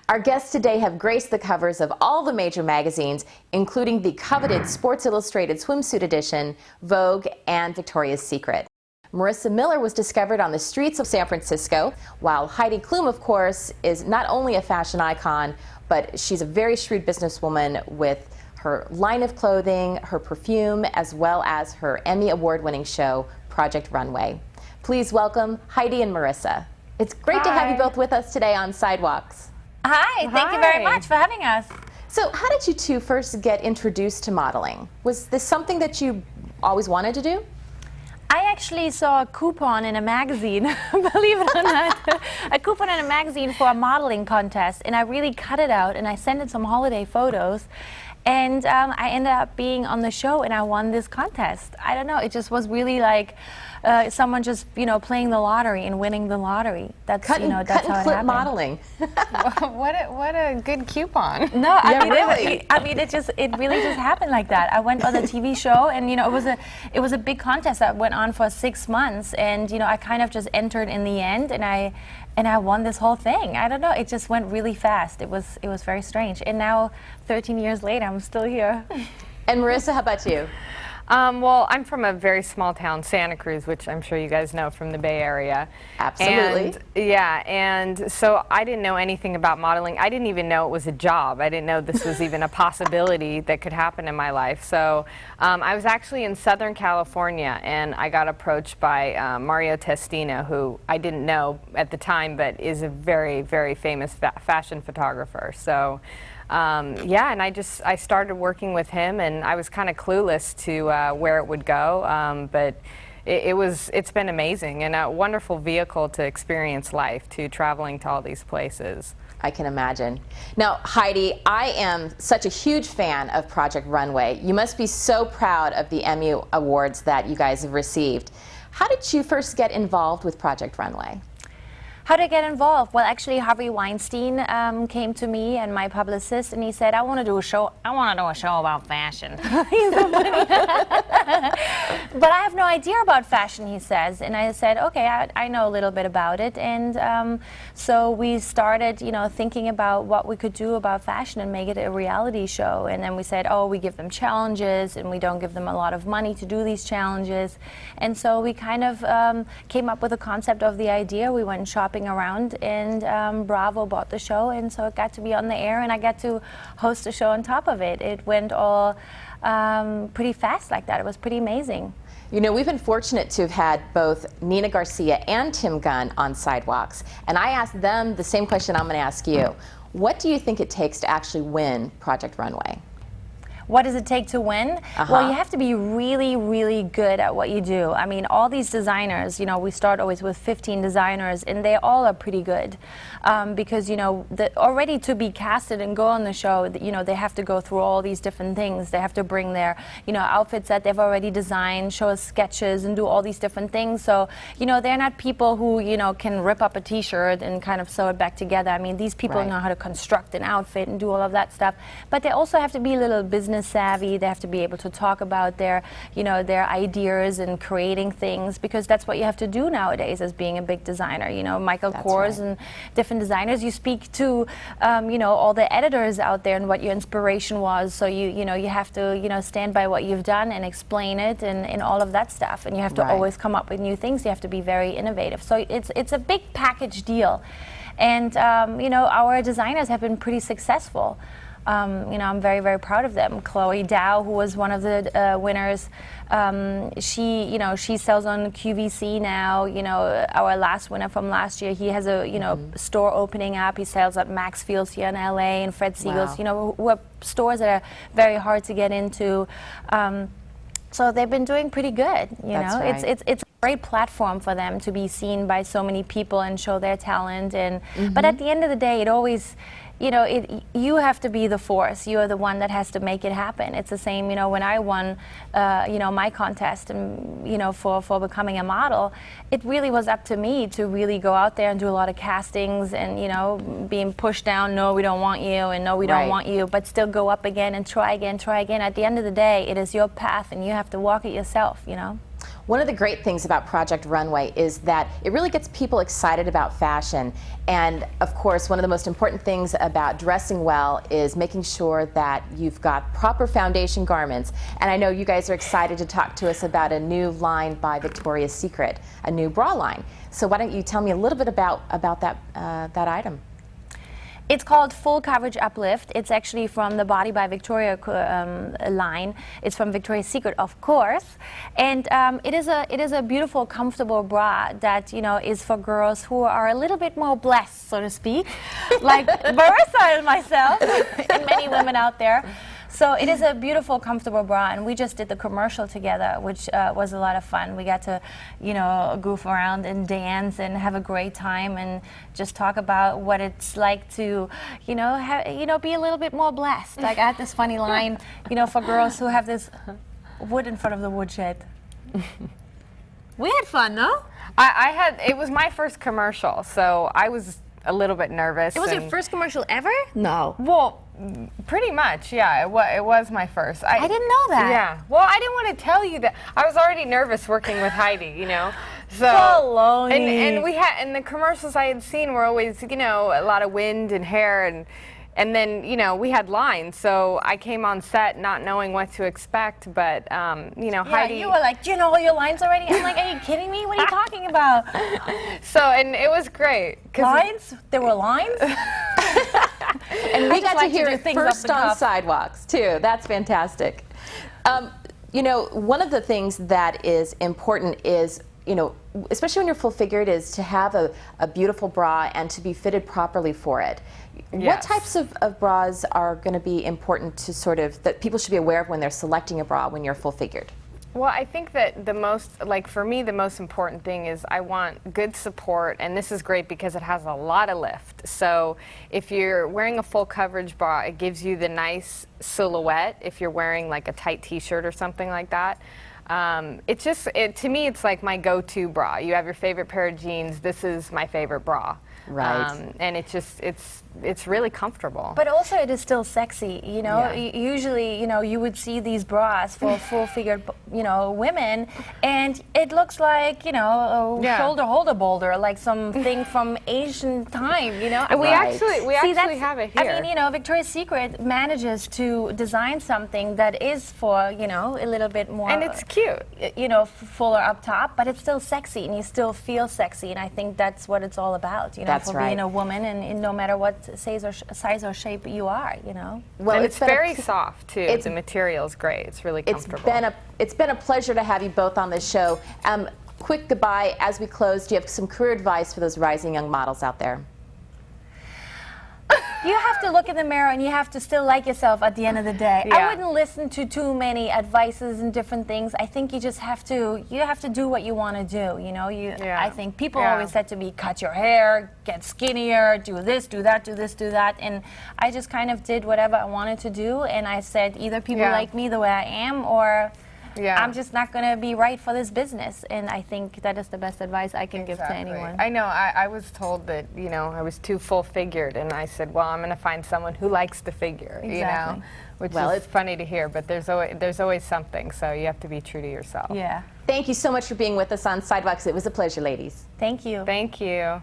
Our guests today have graced the covers of all the major magazines, including the coveted Sports Illustrated swimsuit edition, Vogue, and Victoria's Secret. Marisa Miller was discovered on the streets of San Francisco, while Heidi Klum, of course, is not only a fashion icon, but she's a very shrewd businesswoman with her line of clothing, her perfume, as well as her Emmy Award-winning show, Project Runway. Please welcome Heidi and Marisa. It's great to have you both with us today on Sidewalks. Hi, thank you very much for having us. So how did you two first get introduced to modeling? Was this something that you always wanted to do? I actually saw a coupon in a magazine, believe it or not, a coupon in a magazine for a modeling contest, and I really cut it out and I sent in some holiday photos, and I ended up being on the show and I won this contest. I don't know, it just was really like someone just, playing the lottery and winning the lottery. That's, that's how it happened. Modeling. What a good coupon. No, I mean, it really just happened like that. I went on the TV show, and it was a big contest that went on for 6 months, and I kind of just entered in the end, and I won this whole thing. I don't know, it just went really fast. It was very strange, and now 13 years later, I'm still here. And Marisa, how about you? Well, I'm from a very small town, Santa Cruz, which I'm sure you guys know from the Bay Area. Absolutely. And so I didn't know anything about modeling. I didn't even know it was a job. I didn't know this was even a possibility that could happen in my life. So I was actually in Southern California, and I got approached by Mario Testino, who I didn't know at the time, but is a very, very famous fashion photographer. So. And I started working with him, and I was kind of clueless to where it would go, but it's been amazing and a wonderful vehicle to experience life, to traveling to all these places. I can imagine. Now, Heidi, I am such a huge fan of Project Runway. You must be so proud of the Emmy Awards that you guys have received. How did you first get involved with Project Runway? How did I get involved? Well, actually, Harvey Weinstein came to me and my publicist, and he said, I want to do a show about fashion. But I have no idea about fashion, he says. And I said, okay, I know a little bit about it. And so we started, thinking about what we could do about fashion and make it a reality show. And then we said, oh, we give them challenges, and we don't give them a lot of money to do these challenges. And so we kind of came up with a concept of the idea. We went shopping around, and Bravo bought the show, and so it got to be on the air, and I got to host a show on top of it. It went all pretty fast like that. It was pretty amazing. We've been fortunate to have had both Nina Garcia and Tim Gunn on Sidewalks, and I asked them the same question I'm going to ask you. What do you think it takes to actually win Project Runway? What does it take to win? Well, you have to be really, really good at what you do. I mean, all these designers, we start always with 15 designers, and they all are pretty good. Because, already to be casted and go on the show, they have to go through all these different things. They have to bring their, outfits that they've already designed, show us sketches, and do all these different things. So, they're not people who, can rip up a t-shirt and kind of sew it back together. I mean, these people know how to construct an outfit and do all of that stuff. But they also have to be a little business savvy. They have to be able to talk about their, their ideas and creating things, because that's what you have to do nowadays as being a big designer. Michael Kors and different designers. You speak to, all the editors out there and what your inspiration was. So you have to, stand by what you've done and explain it and all of that stuff. And you have to always come up with new things. You have to be very innovative. So it's a big package deal. And our designers have been pretty successful. I'm very, very proud of them. Chloe Dow, who was one of the winners, she sells on QVC now. Our last winner from last year, he has a store opening up. He sells at Maxfield's here in LA and Fred Siegel's. Who are stores that are very hard to get into. So they've been doing pretty good. It's a great platform for them to be seen by so many people and show their talent. And but at the end of the day, it always. You have to be the force. You are the one that has to make it happen. It's the same, when I won, my contest and, for becoming a model, it really was up to me to really go out there and do a lot of castings and, being pushed down, no, we don't want you, and no, we don't want you, but still go up again and try again, try again. At the end of the day, it is your path, and you have to walk it yourself, One of the great things about Project Runway is that it really gets people excited about fashion. And of course, one of the most important things about dressing well is making sure that you've got proper foundation garments. And I know you guys are excited to talk to us about a new line by Victoria's Secret, a new bra line. So why don't you tell me a little bit about that, that item? It's called Full Coverage Uplift. It's actually from the Body by Victoria line. It's from Victoria's Secret, of course, and it is a beautiful, comfortable bra that is for girls who are a little bit more blessed, so to speak, like Marisa and myself, and many women out there. So it is a beautiful, comfortable bra, and we just did the commercial together, which was a lot of fun. We got to, goof around and dance and have a great time, and just talk about what it's like to, be a little bit more blessed. Like I had this funny line, for girls who have this wood in front of the woodshed. We had fun, no? It was my first commercial, so I was a little bit nervous. It was your first commercial ever? No. Well, pretty much, yeah. It was my first. I didn't know that. Yeah. Well, I didn't want to tell you that. I was already nervous working with Heidi, So and the commercials I had seen were always, a lot of wind and hair and then, we had lines, so I came on set not knowing what to expect, but, Heidi... you were like, do you know all your lines already? I'm like, are you kidding me? What are you talking about? So, and it was great. Lines? There were lines? And we got to hear it first on Sidewalks, too. That's fantastic. One of the things that is important is, especially when you're full-figured, is to have a beautiful bra and to be fitted properly for it. Yes. What types of bras are going to be important to that people should be aware of when they're selecting a bra when you're full-figured? Well, I think that for me, the most important thing is I want good support, and this is great because it has a lot of lift. So if you're wearing a full coverage bra, it gives you the nice silhouette if you're wearing like a tight t-shirt or something like that. To me, it's like my go-to bra. You have your favorite pair of jeans, this is my favorite bra. Right. And it's really comfortable. But also it is still sexy, Yeah. Usually, you would see these bras for full-figured, women, and it looks like, a shoulder holder boulder, like something from Asian time, And we actually have it here. I mean, Victoria's Secret manages to design something that is for, a little bit more. And it's cute. Fuller up top, but it's still sexy, and you still feel sexy, and I think that's what it's all about, That's for right. being a woman, and no matter what size or shape you are, Well, and it's very soft too. The material's great. It's really comfortable. It's been a pleasure to have you both on this show. Quick goodbye as we close. Do you have some career advice for those rising young models out there? You have to look in the mirror and you have to still like yourself at the end of the day. Yeah. I wouldn't listen to too many advices and different things. I think you just have to do what you want to do, I think people always said to me, cut your hair, get skinnier, do this, do that, do this, do that, and I just kind of did whatever I wanted to do, and I said either people like me the way I am, or I'm just not going to be right for this business, and I think that is the best advice I can give to anyone. I know. I was told that I was too full-figured, and I said, well, I'm going to find someone who likes the figure, which is funny to hear. But there's always something, so you have to be true to yourself. Yeah. Thank you so much for being with us on Sidewalks. It was a pleasure, ladies. Thank you. Thank you.